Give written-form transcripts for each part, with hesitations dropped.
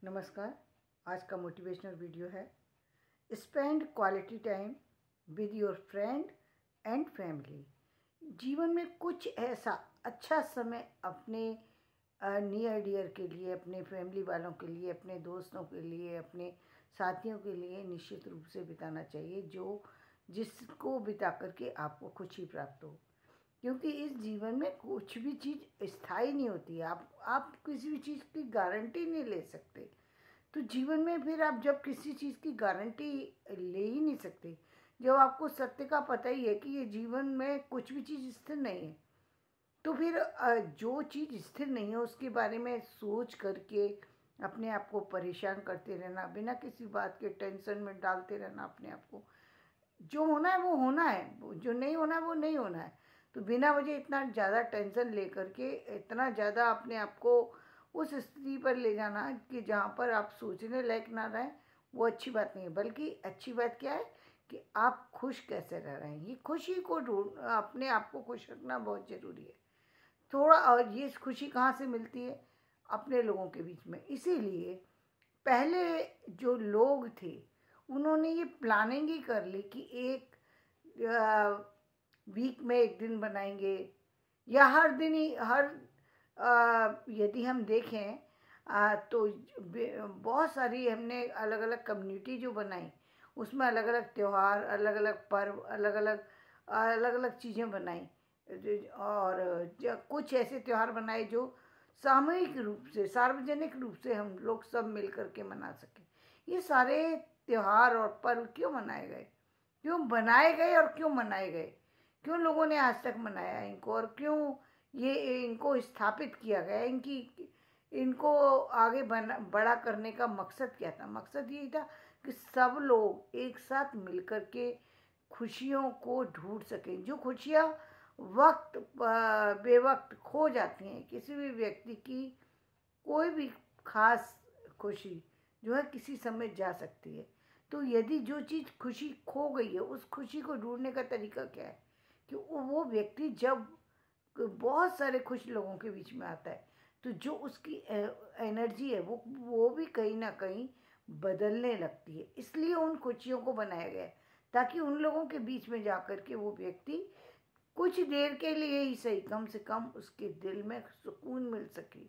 नमस्कार। आज का मोटिवेशनल वीडियो है spend quality time with your friend and family. जीवन में कुछ ऐसा अच्छा समय अपने नियर डियर के लिए, अपने फैमिली वालों के लिए, अपने दोस्तों के लिए, अपने साथियों के लिए निश्चित रूप से बिताना चाहिए, जिसको बिता करके आपको खुशी प्राप्त हो। क्योंकि इस जीवन में कुछ भी चीज़ स्थायी नहीं होती है। आप किसी भी चीज़ की गारंटी नहीं ले सकते। तो जीवन में फिर आप जब किसी चीज़ की गारंटी ले ही नहीं सकते, जब आपको सत्य का पता ही है कि ये जीवन में कुछ भी चीज़ स्थिर नहीं है, तो फिर जो चीज़ स्थिर नहीं है उसके बारे में सोच करके अपने आप को परेशान करते रहना, बिना किसी बात के टेंशन में डालते रहना अपने आप को। जो होना है वो होना है, जो नहीं होना है वो नहीं होना है। तो बिना वजह इतना ज़्यादा टेंशन ले करके, इतना ज़्यादा अपने आप को उस स्थिति पर ले जाना कि जहाँ पर आप सोचने लायक ना रहें, वो अच्छी बात नहीं है। बल्कि अच्छी बात क्या है कि आप खुश कैसे रह रहे हैं। ये खुशी को ढूंढ, अपने आप को खुश रखना बहुत ज़रूरी है थोड़ा। और ये खुशी कहाँ से मिलती है? अपने लोगों के बीच में। इसीलिए पहले जो लोग थे उन्होंने ये प्लानिंग ही कर ली कि एक वीक में एक दिन बनाएंगे, या हर दिन ही यदि हम देखें तो बहुत सारी हमने अलग अलग कम्युनिटी जो बनाई, उसमें अलग अलग त्यौहार, अलग अलग पर्व, अलग अलग चीज़ें बनाई। और कुछ ऐसे त्यौहार बनाए जो सामूहिक रूप से, सार्वजनिक रूप से हम लोग सब मिल करके मना सकें। ये सारे त्यौहार और पर्व क्यों मनाए गए, क्यों बनाए गए और क्यों मनाए गए, क्यों लोगों ने आज तक मनाया इनको, और क्यों ये इनको स्थापित किया गया, इनको आगे बड़ा करने का मकसद क्या था? मकसद यही था कि सब लोग एक साथ मिलकर के खुशियों को ढूंढ सकें। जो खुशियाँ वक्त बेवक्त खो जाती हैं, किसी भी व्यक्ति की कोई भी खास खुशी जो है किसी समय जा सकती है। तो यदि जो चीज़ खुशी खो गई है, उस खुशी को ढूंढने का तरीका क्या है कि वो व्यक्ति जब बहुत सारे खुश लोगों के बीच में आता है, तो जो उसकी एनर्जी है वो भी कहीं ना कहीं बदलने लगती है। इसलिए उन खुशियों को बनाया गया है ताकि उन लोगों के बीच में जाकर के वो व्यक्ति कुछ देर के लिए ही सही, कम से कम उसके दिल में सुकून मिल सके,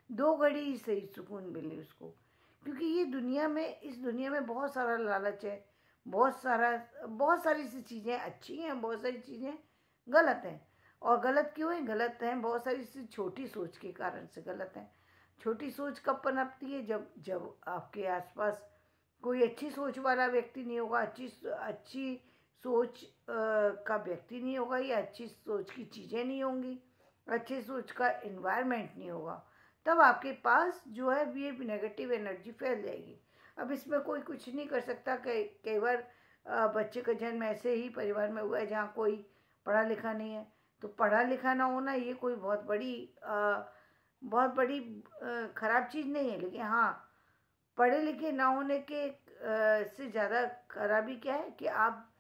2 घड़ी ही सही सुकून मिले उसको। क्योंकि ये इस दुनिया में बहुत सारा लालच है, बहुत सारी सी चीज़ें अच्छी हैं, बहुत सारी चीज़ें गलत हैं। और गलत क्यों है? गलत हैं बहुत सारी सी छोटी सोच के कारण से गलत हैं। छोटी सोच कब पनपती है? जब आपके आसपास कोई अच्छी सोच वाला व्यक्ति नहीं होगा, अच्छी सोच का व्यक्ति नहीं होगा, या अच्छी सोच की चीज़ें नहीं होंगी, अच्छी सोच का एनवायरनमेंट नहीं होगा, तब आपके पास जो है ये नेगेटिव एनर्जी फैल जाएगी। अब इसमें कोई कुछ नहीं कर सकता। कई बार बच्चे का जन्म ऐसे ही परिवार में हुआ है जहाँ कोई पढ़ा लिखा नहीं है, तो पढ़ा लिखा ना होना ये कोई बहुत बड़ी खराब चीज़ नहीं है। लेकिन हाँ, पढ़े लिखे ना होने के से ज़्यादा खराबी क्या है कि आप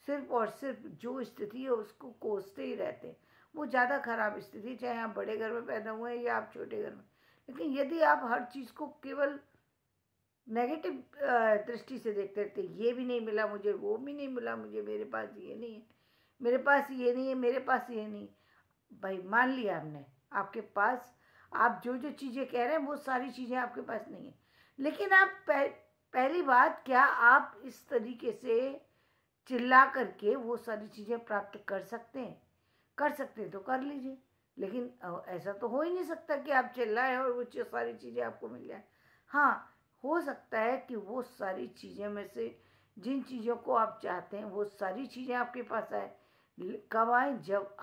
सिर्फ और सिर्फ जो स्थिति है उसको कोसते ही रहते हैं। वो ज़्यादा खराब स्थिति, चाहे आप बड़े घर में पैदा हुए हैं या आप छोटे घर में। लेकिन यदि आप हर चीज़ को केवल नेगेटिव दृष्टि से देखते रहते, ये भी नहीं मिला मुझे, वो भी नहीं मिला मुझे, मेरे पास ये नहीं है, मेरे पास ये नहीं है, मेरे पास ये नहीं। भाई मान लिया आपने, आपके पास आप जो चीज़ें कह रहे हैं वो सारी चीज़ें आपके पास नहीं है। लेकिन आप पहली बात, क्या आप इस तरीके से चिल्ला करके वो सारी चीज़ें प्राप्त कर सकते हैं? कर सकते हैं तो कर लीजिए। लेकिन ऐसा तो हो ही नहीं सकता कि आप चिल्लाएं और वो सारी चीज़ें आपको मिल जाए। हाँ, हो सकता है कि वो सारी चीज़ें में से जिन चीज़ों को आप चाहते हैं वो सारी चीज़ें आपके पास आए। कब आए? जब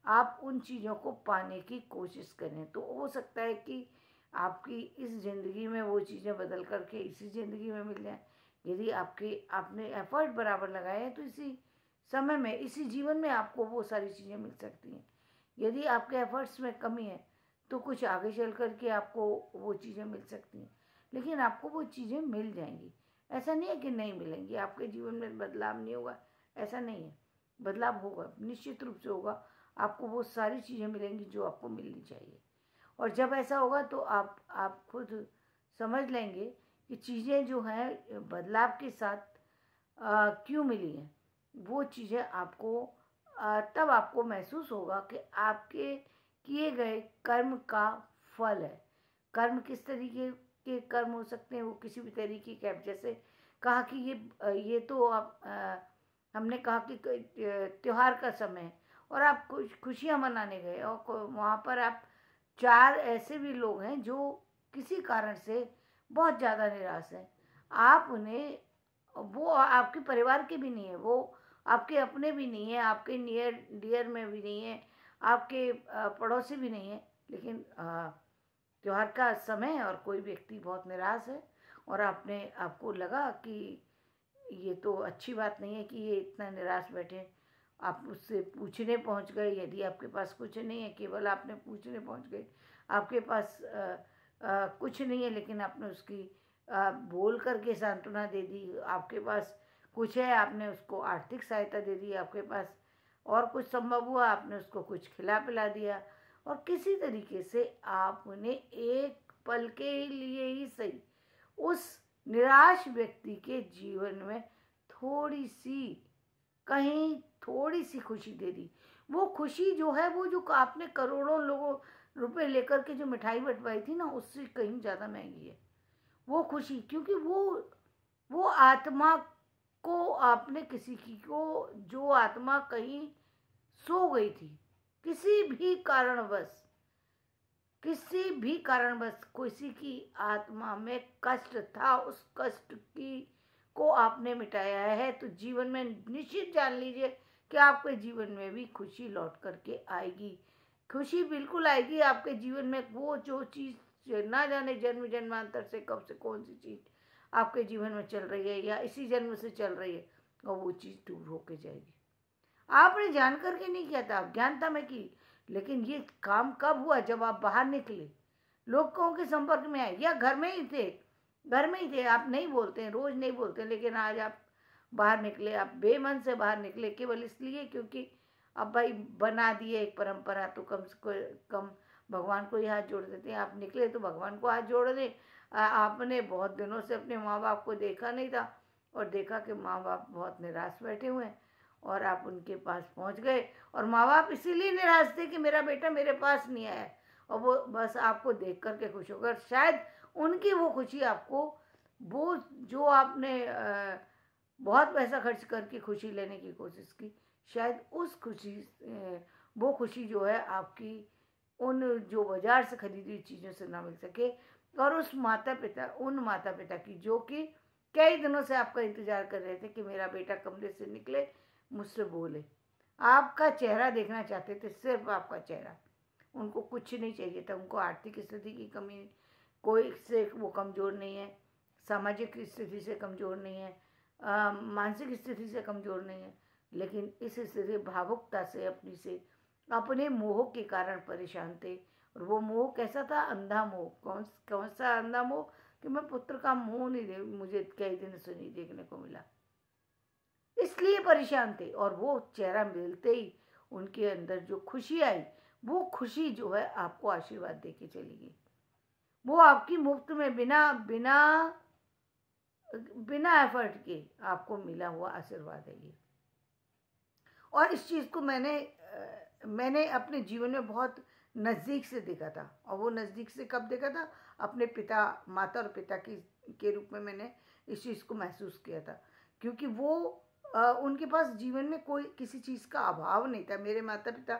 आप उन चीज़ों को पाने की कोशिश करें। तो हो सकता है कि आपकी इस ज़िंदगी में वो चीज़ें बदल करके इसी ज़िंदगी में मिल जाए। यदि आपने एफर्ट बराबर लगाए हैं तो इसी समय में, इसी जीवन में आपको वो सारी चीज़ें मिल सकती हैं। यदि आपके एफर्ट्स में कमी है तो कुछ आगे चल करके आपको वो चीज़ें मिल सकती हैं, लेकिन आपको वो चीज़ें मिल जाएंगी। ऐसा नहीं है कि नहीं मिलेंगी, आपके जीवन में बदलाव नहीं होगा, ऐसा नहीं है। बदलाव होगा, निश्चित रूप से होगा। आपको वो सारी चीज़ें मिलेंगी जो आपको मिलनी चाहिए। और जब ऐसा होगा तो आप खुद समझ लेंगे कि चीज़ें जो हैं बदलाव के साथ क्यों मिली हैं, वो चीज़ें आपको तब आपको महसूस होगा कि आपके किए गए कर्म का फल है। कर्म किस तरीके के कर्म हो सकते हैं, वो किसी भी तरीके के, जैसे कहा कि ये तो आप हमने कहा कि त्योहार का समय है और आप कुछ खुशियाँ मनाने गए और वहाँ पर आप 4 ऐसे भी लोग हैं जो किसी कारण से बहुत ज़्यादा निराश हैं। आप उन्हें, वो आपके परिवार के भी नहीं है, वो आपके अपने भी नहीं है, आपके नियर डियर में भी नहीं है, आपके पड़ोसी भी नहीं है, लेकिन त्योहार का समय है और कोई व्यक्ति बहुत निराश है और आपको लगा कि ये तो अच्छी बात नहीं है कि ये इतना निराश बैठे। आप उससे पूछने पहुंच गए, यदि आपके पास कुछ नहीं है, केवल आपने पूछने पहुंच गए, आपके पास कुछ नहीं है, लेकिन आपने उसकी बोल करके सांत्वना दे दी। आपके पास कुछ है, आपने उसको आर्थिक सहायता दे दी। आपके पास और कुछ संभव हुआ, आपने उसको कुछ खिला पिला दिया और किसी तरीके से आप उन्हें एक पल के लिए ही सही उस निराश व्यक्ति के जीवन में थोड़ी सी, कहीं थोड़ी सी खुशी दे दी। वो खुशी जो है, वो जो आपने करोड़ों लोगों रुपए लेकर के जो मिठाई बंटवाई थी ना, उससे कहीं ज़्यादा महंगी है वो खुशी। क्योंकि वो आत्मा को आपने किसी की को, जो आत्मा कहीं सो गई थी, किसी भी कारणवश, किसी की आत्मा में कष्ट था, उस कष्ट की को आपने मिटाया है, तो जीवन में निश्चित जान लीजिए कि आपके जीवन में भी खुशी लौट करके आएगी। खुशी बिल्कुल आएगी आपके जीवन में। वो जो चीज़ ना जाने जन्म जन्मांतर से कब से कौन सी चीज़ आपके जीवन में चल रही है या इसी जन्म से चल रही है, और वो चीज़ दूर होके जाएगी। आपने जान करके नहीं किया था, अज्ञानता में की, लेकिन ये काम कब हुआ? जब आप बाहर निकले, लोगों के संपर्क में आए, या घर में ही थे, आप नहीं बोलते हैं, रोज नहीं बोलते हैं, लेकिन आज आप बाहर निकले, आप बेमन से बाहर निकले, केवल इसलिए क्योंकि अब भाई बना दिए एक परंपरा, तो कम से कम भगवान को ही हाथ जोड़ देते हैं। आप निकले तो भगवान को हाथ जोड़ दें। आपने बहुत दिनों से अपने माँ बाप को देखा नहीं था और देखा कि माँ बाप बहुत निराश बैठे हुए हैं और आप उनके पास पहुंच गए, और माँ बाप इसीलिए निराश थे कि मेरा बेटा मेरे पास नहीं आया, और वो बस आपको देख करके खुश होकर, शायद उनकी वो खुशी आपको, वो जो आपने बहुत पैसा खर्च करके खुशी लेने की कोशिश की, शायद उस खुशी, वो खुशी जो है आपकी उन जो बाजार से खरीदी हुई चीज़ों से ना मिल सके, और उन माता पिता की जो कि कई दिनों से आपका इंतजार कर रहे थे कि मेरा बेटा कमरे से निकले, मुझसे बोले, आपका चेहरा देखना चाहते थे, सिर्फ आपका चेहरा। उनको कुछ नहीं चाहिए था, उनको आर्थिक स्थिति की कमी, कोई से वो कमज़ोर नहीं है, सामाजिक स्थिति से कमज़ोर नहीं है, मानसिक स्थिति से कमज़ोर नहीं है, लेकिन इस स्थिति भावुकता से अपने मोह के कारण परेशान थे। और वो मोह कैसा था? अंधा मोह। कौन सा अंधा मोह? कि मैं पुत्र का मुंह नहीं मुझे कई दिन से नहीं देखने को मिला, इसलिए परेशान थे। और वो चेहरा मिलते ही उनके अंदर जो खुशी आई, वो खुशी जो है आपको आशीर्वाद दे के चली गई। वो आपकी मुफ्त में बिना बिना बिना एफर्ट के आपको मिला हुआ आशीर्वाद है ये। और इस चीज़ को मैंने अपने जीवन में बहुत नज़दीक से देखा था। और वो नज़दीक से कब देखा था? अपने माता और पिता के रूप में मैंने इस चीज़ को महसूस किया था, क्योंकि वो उनके पास जीवन में कोई किसी चीज़ का अभाव नहीं था। मेरे माता पिता,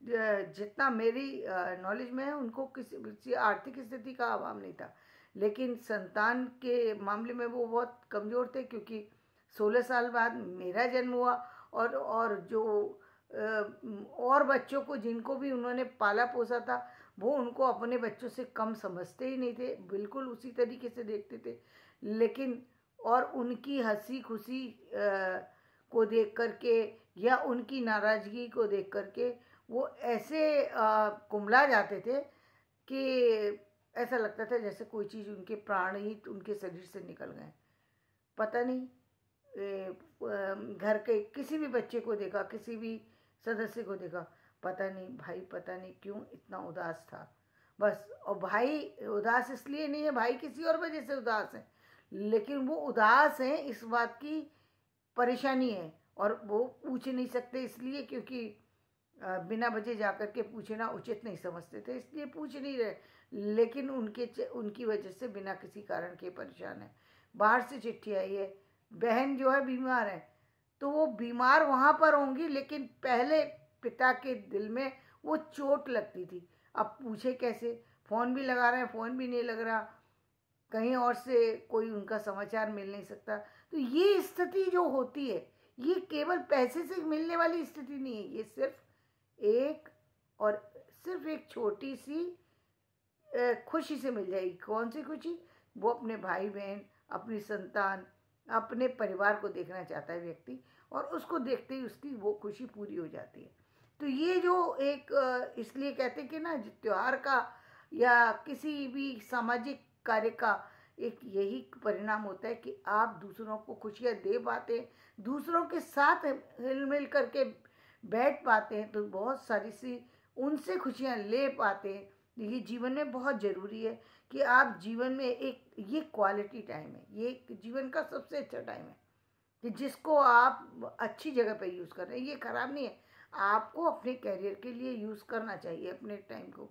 जितना मेरी नॉलेज में है, उनको किसी आर्थिक स्थिति का अभाव नहीं था, लेकिन संतान के मामले में वो बहुत कमज़ोर थे, क्योंकि 16 साल बाद मेरा जन्म हुआ और जो और बच्चों को जिनको भी उन्होंने पाला पोसा था, वो उनको अपने बच्चों से कम समझते ही नहीं थे, बिल्कुल उसी तरीके से देखते थे। लेकिन और उनकी हंसी खुशी को देख करके या उनकी नाराज़गी को देख करके वो ऐसे कुम्हला जाते थे कि ऐसा लगता था जैसे कोई चीज़, उनके प्राण ही उनके शरीर से निकल गए। पता नहीं, घर के किसी भी बच्चे को देखा, किसी भी सदस्य को देखा, पता नहीं भाई, पता नहीं क्यों इतना उदास था। बस। और भाई उदास इसलिए नहीं है, भाई किसी और वजह से उदास है, लेकिन वो उदास हैं इस बात की परेशानी है, और वो पूछ नहीं सकते इसलिए क्योंकि बिना वजह जाकर के पूछना उचित नहीं समझते थे, इसलिए पूछ नहीं रहे। लेकिन उनकी वजह से बिना किसी कारण के परेशान है। बाहर से चिट्ठी आई है, बहन जो है बीमार है, तो वो बीमार वहाँ पर होंगी, लेकिन पहले पिता के दिल में वो चोट लगती थी। अब पूछे कैसे, फ़ोन भी लगा रहे हैं, फ़ोन भी नहीं लग रहा, कहीं और से कोई उनका समाचार मिल नहीं सकता। तो ये स्थिति जो होती है, ये केवल पैसे से मिलने वाली स्थिति नहीं है, ये सिर्फ एक छोटी सी खुशी से मिल जाएगी। कौन सी खुशी? वो अपने भाई बहन, अपनी संतान, अपने परिवार को देखना चाहता है व्यक्ति, और उसको देखते ही उसकी वो खुशी पूरी हो जाती है। तो ये जो एक इसलिए कहते हैं कि ना, त्योहार का या किसी भी सामाजिक कार्य का एक यही परिणाम होता है कि आप दूसरों को खुशियाँ दे पाते हैं, दूसरों के साथ हिल मिल करके बैठ पाते हैं, तो बहुत सारी सी उनसे खुशियाँ ले पाते हैं। ये जीवन में बहुत ज़रूरी है कि आप जीवन में ये क्वालिटी टाइम है, ये जीवन का सबसे अच्छा टाइम है कि जिसको आप अच्छी जगह पे यूज़ कर रहे हैं। ये खराब नहीं है, आपको अपने करियर के लिए यूज़ करना चाहिए अपने टाइम को,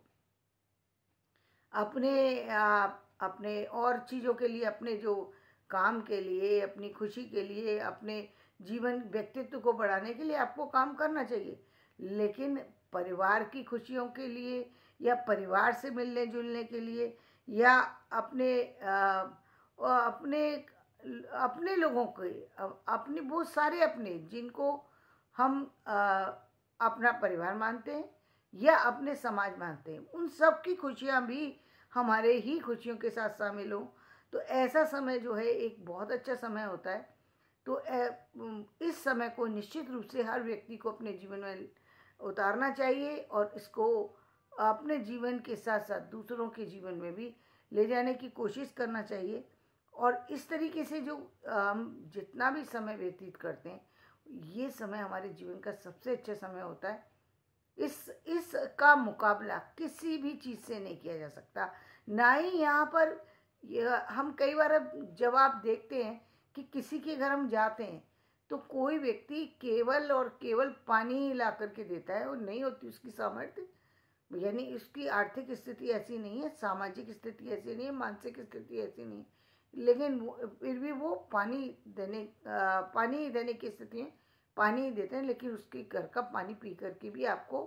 अपने और चीज़ों के लिए, अपने जो काम के लिए, अपनी खुशी के लिए, अपने जीवन व्यक्तित्व को बढ़ाने के लिए आपको काम करना चाहिए। लेकिन परिवार की खुशियों के लिए, या परिवार से मिलने जुलने के लिए, या अपने अपने लोगों के, अपने वो सारे अपने जिनको हम अपना परिवार मानते हैं या अपने समाज मानते हैं, उन सब की खुशियाँ भी हमारे ही खुशियों के साथ शामिल हों, तो ऐसा समय जो है एक बहुत अच्छा समय होता है। तो इस समय को निश्चित रूप से हर व्यक्ति को अपने जीवन में उतारना चाहिए, और इसको अपने जीवन के साथ साथ दूसरों के जीवन में भी ले जाने की कोशिश करना चाहिए। और इस तरीके से जो हम जितना भी समय व्यतीत करते हैं, ये समय हमारे जीवन का सबसे अच्छा समय होता है। इसका मुकाबला किसी भी चीज़ से नहीं किया जा सकता। ना ही यहाँ पर हम कई बार जब आप देखते हैं कि किसी के घर हम जाते हैं, तो कोई व्यक्ति केवल और केवल पानी ही ला करके देता है, और नहीं होती उसकी सामर्थ्य, यानी उसकी आर्थिक स्थिति ऐसी नहीं है, सामाजिक स्थिति ऐसी नहीं है, मानसिक स्थिति ऐसी नहीं है, लेकिन फिर भी वो पानी ही देने की स्थिति में पानी ही देते हैं, लेकिन उसके घर का पानी पी करके भी आपको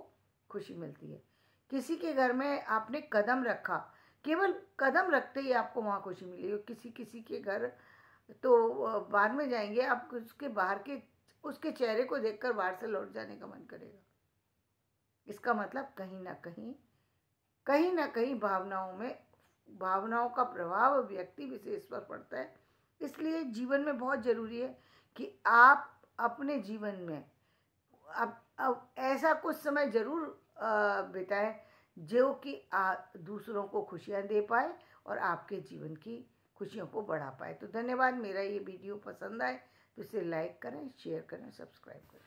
खुशी मिलती है। किसी के घर में आपने कदम रखा, केवल कदम रखते ही आपको वहाँ खुशी मिलेगी। किसी के घर तो बाद में जाएंगे, आप उसके चेहरे को देखकर बाहर से लौट जाने का मन करेगा। इसका मतलब कहीं ना कहीं भावनाओं का प्रभाव व्यक्ति विशेष पर पड़ता है। इसलिए जीवन में बहुत ज़रूरी है कि आप अपने जीवन में अब ऐसा कुछ समय ज़रूर बिताएं जो कि दूसरों को खुशियाँ दे पाए और आपके जीवन की खुशियों को बढ़ा पाए। तो धन्यवाद। मेरा ये वीडियो पसंद आए तो इसे लाइक करें, शेयर करें, सब्सक्राइब करें।